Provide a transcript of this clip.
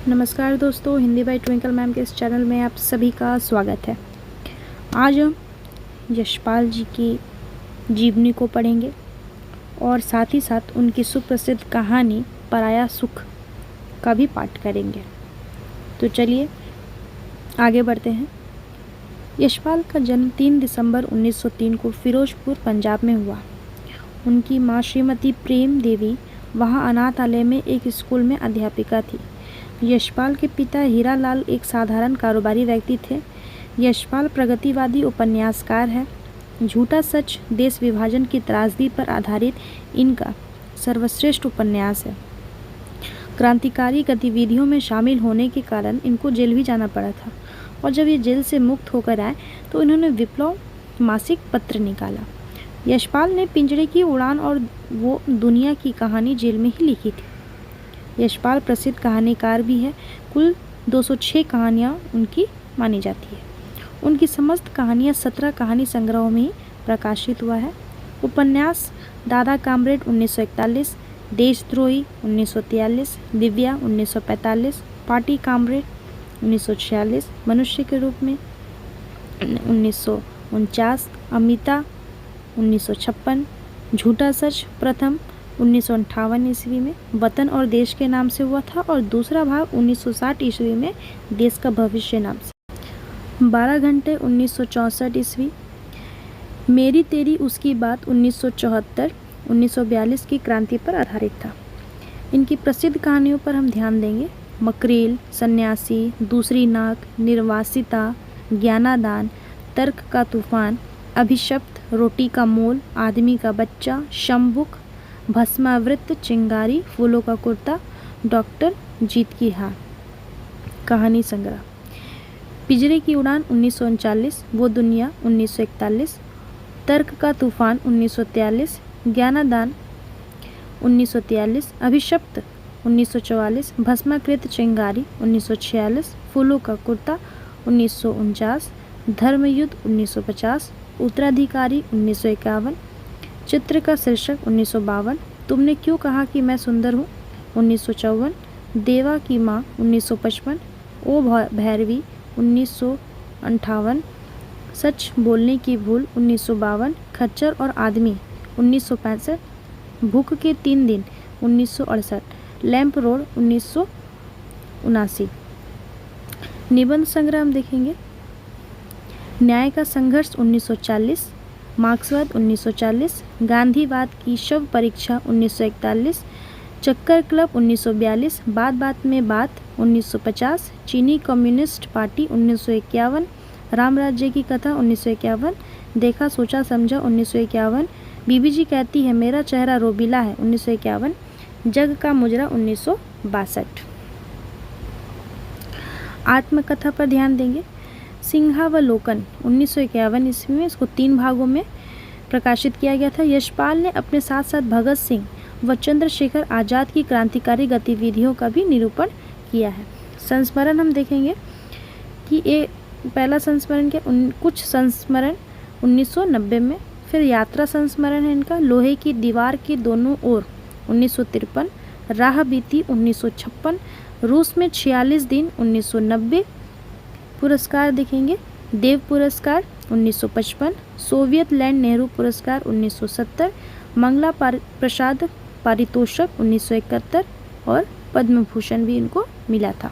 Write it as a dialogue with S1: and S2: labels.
S1: नमस्कार दोस्तों, Hindi bye twinkle ma'am के इस चैनल में आप सभी का स्वागत है। आज हम यशपाल जी की जीवनी को पढ़ेंगे और साथ ही साथ उनकी सुप्रसिद्ध कहानी पराया सुख का भी पाठ करेंगे। तो चलिए आगे बढ़ते हैं। यशपाल का जन्म 3 दिसंबर 1903 को फिरोजपुर पंजाब में हुआ। उनकी माँ श्रीमती प्रेम देवी वहाँ अनाथालय में एक स्कूल में अध्यापिका थी। यशपाल के पिता हीरालाल एक साधारण कारोबारी व्यक्ति थे। यशपाल प्रगतिवादी उपन्यासकार है। झूठा सच देश विभाजन की त्रासदी पर आधारित इनका सर्वश्रेष्ठ उपन्यास है। क्रांतिकारी गतिविधियों में शामिल होने के कारण इनको जेल भी जाना पड़ा था और जब ये जेल से मुक्त होकर आए तो इन्होंने विप्लव मासिक पत्र निकाला। यशपाल ने पिंजड़े की उड़ान और वो दुनिया की कहानी जेल में ही लिखी थी। यशपाल प्रसिद्ध कहानीकार भी है। कुल 206 कहानियाँ उनकी मानी जाती है। उनकी समस्त कहानियाँ 17 कहानी संग्रहों में ही प्रकाशित हुआ है। उपन्यास दादा कामरेड 1941, देशद्रोही 1943, दिव्या 1945, पार्टी कामरेड 1946, मनुष्य के रूप में 1949, अमिता 1956, झूठा सच प्रथम 1958 ईस्वी में वतन और देश के नाम से हुआ था और दूसरा भाग 1960 ईस्वी में देश का भविष्य नाम से। 12 घंटे 1964 ईस्वी, मेरी तेरी उसकी बात 1974, 1942 की क्रांति पर आधारित था। इनकी प्रसिद्ध कहानियों पर हम ध्यान देंगे। मकरेल, सन्यासी, दूसरी नाक, निर्वासिता, ज्ञानादान, तर्क का तूफान, अभिशप्त, रोटी का मोल, आदमी का बच्चा, शंभुक, भस्मावृत, चिंगारी, फूलों का कुर्ता, डॉक्टर जीत की हार। कहानी संग्रह पिंजरे की उड़ान 1939, वो दुनिया 1941, तर्क का तूफान 1943, ज्ञानादान 1943, अभिशप्त 1944, भस्माकृत चिंगारी 1946, फूलों का कुर्ता 1949, धर्मयुद्ध 1950, उत्तराधिकारी 1951, चित्र का शीर्षक 1952, तुमने क्यों कहा कि मैं सुंदर हूँ 1954, देवा की माँ 1955, ओ भैरवी 1958, सच बोलने की भूल 1952, खच्चर और आदमी 1965, भूख के 3 दिन 1968, लैंप रोड 1979। निबंध संग्रह हम देखेंगे। न्याय का संघर्ष 1940, मार्क्सवाद 1940, गांधीवाद की शव परीक्षा 1941, चक्कर क्लब 1942, बात बात में बात 1950, चीनी कम्युनिस्ट पार्टी 1951, राम राज्य की कथा 1951, देखा सोचा समझा 1951, बीबी जी कहती है मेरा चेहरा रोबीला है 1951, जग का मुजरा 1962। आत्मकथा पर ध्यान देंगे। सिंहावलोकन 1951 ईस्वी में इसको 3 भागों में प्रकाशित किया गया था। यशपाल ने अपने साथ साथ भगत सिंह व चंद्रशेखर आज़ाद की क्रांतिकारी गतिविधियों का भी निरूपण किया है। संस्मरण हम देखेंगे कि ये पहला संस्मरण के कुछ संस्मरण 1990 में, फिर यात्रा संस्मरण है इनका लोहे की दीवार के दोनों ओर 1953, राह बीती 1956, रूस में 46 दिन 1990। पुरस्कार देखेंगे। देव पुरस्कार 1955, सोवियत लैंड नेहरू पुरस्कार 1970, मंगला प्रसाद पारितोषक 1971 और पद्म भूषण भी इनको मिला था।